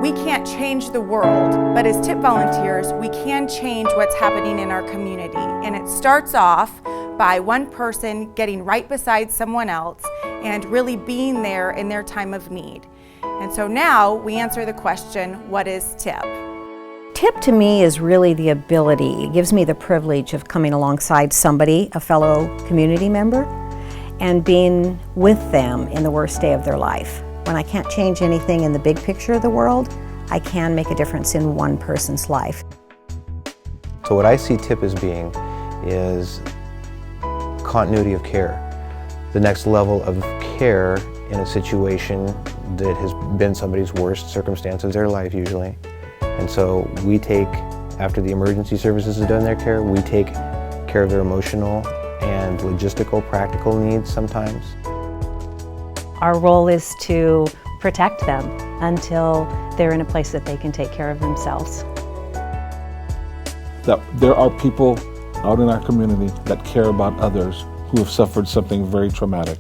we can't change the world, but as TIP volunteers, we can change what's happening in our community. And it starts off by one person getting right beside someone else and really being there in their time of need. And so now we answer the question, what is TIP? TIP to me is really the ability, it gives me the privilege of coming alongside somebody, a fellow community member, and being with them in the worst day of their life. When I can't change anything in the big picture of the world, I can make a difference in one person's life. So what I see TIP as being is continuity of care. The next level of care in a situation that has been somebody's worst circumstance of their life usually. And so we take, after the emergency services have done their care, we take care of their emotional and logistical, practical needs sometimes. Our role is to protect them until they're in a place that they can take care of themselves. That there are people out in our community that care about others who have suffered something very traumatic,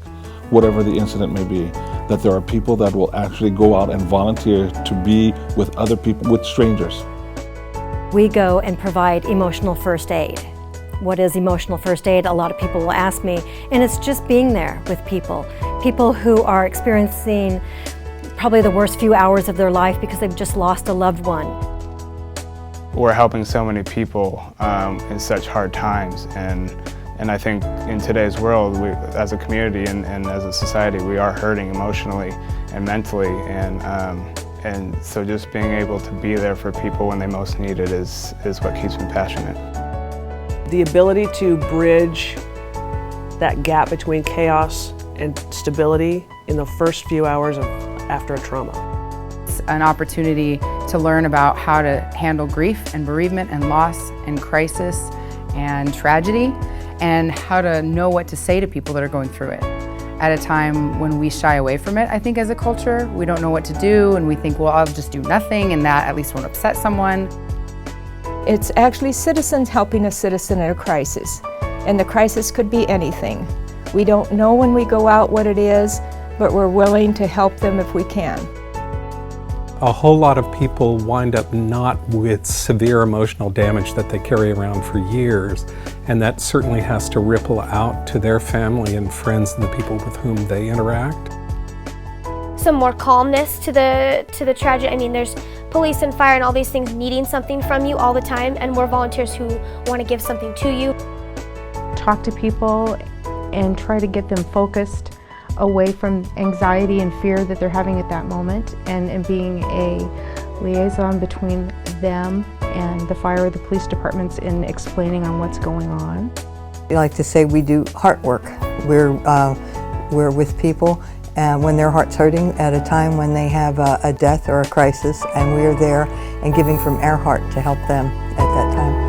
whatever the incident may be. That there are people that will actually go out and volunteer to be with other people, with strangers. We go and provide emotional first aid. What is emotional first aid? A lot of people will ask me, and it's just being there with people. People who are experiencing probably the worst few hours of their life because they've just lost a loved one. We're helping so many people in such hard times, and I think in today's world, as a community and as a society, we are hurting emotionally and mentally, and so just being able to be there for people when they most need it is what keeps me passionate. The ability to bridge that gap between chaos and stability in the first few hours after a trauma. It's an opportunity to learn about how to handle grief and bereavement and loss and crisis and tragedy, and how to know what to say to people that are going through it. At a time when we shy away from it, I think as a culture, we don't know what to do and we think, well, I'll just do nothing and that at least won't upset someone. It's actually citizens helping a citizen in a crisis, and the crisis could be anything. We don't know when we go out what it is, but we're willing to help them if we can. A whole lot of people wind up not with severe emotional damage that they carry around for years, and that certainly has to ripple out to their family and friends and the people with whom they interact. Some more calmness to the tragedy. I mean, there's police and fire and all these things needing something from you all the time, and we're volunteers who want to give something to you. Talk to people and try to get them focused away from anxiety and fear that they're having at that moment, and being a liaison between them and the fire or the police departments in explaining on what's going on. I like to say we do heart work. We're with people when their heart's hurting at a time when they have a death or a crisis, and we're there and giving from our heart to help them at that time.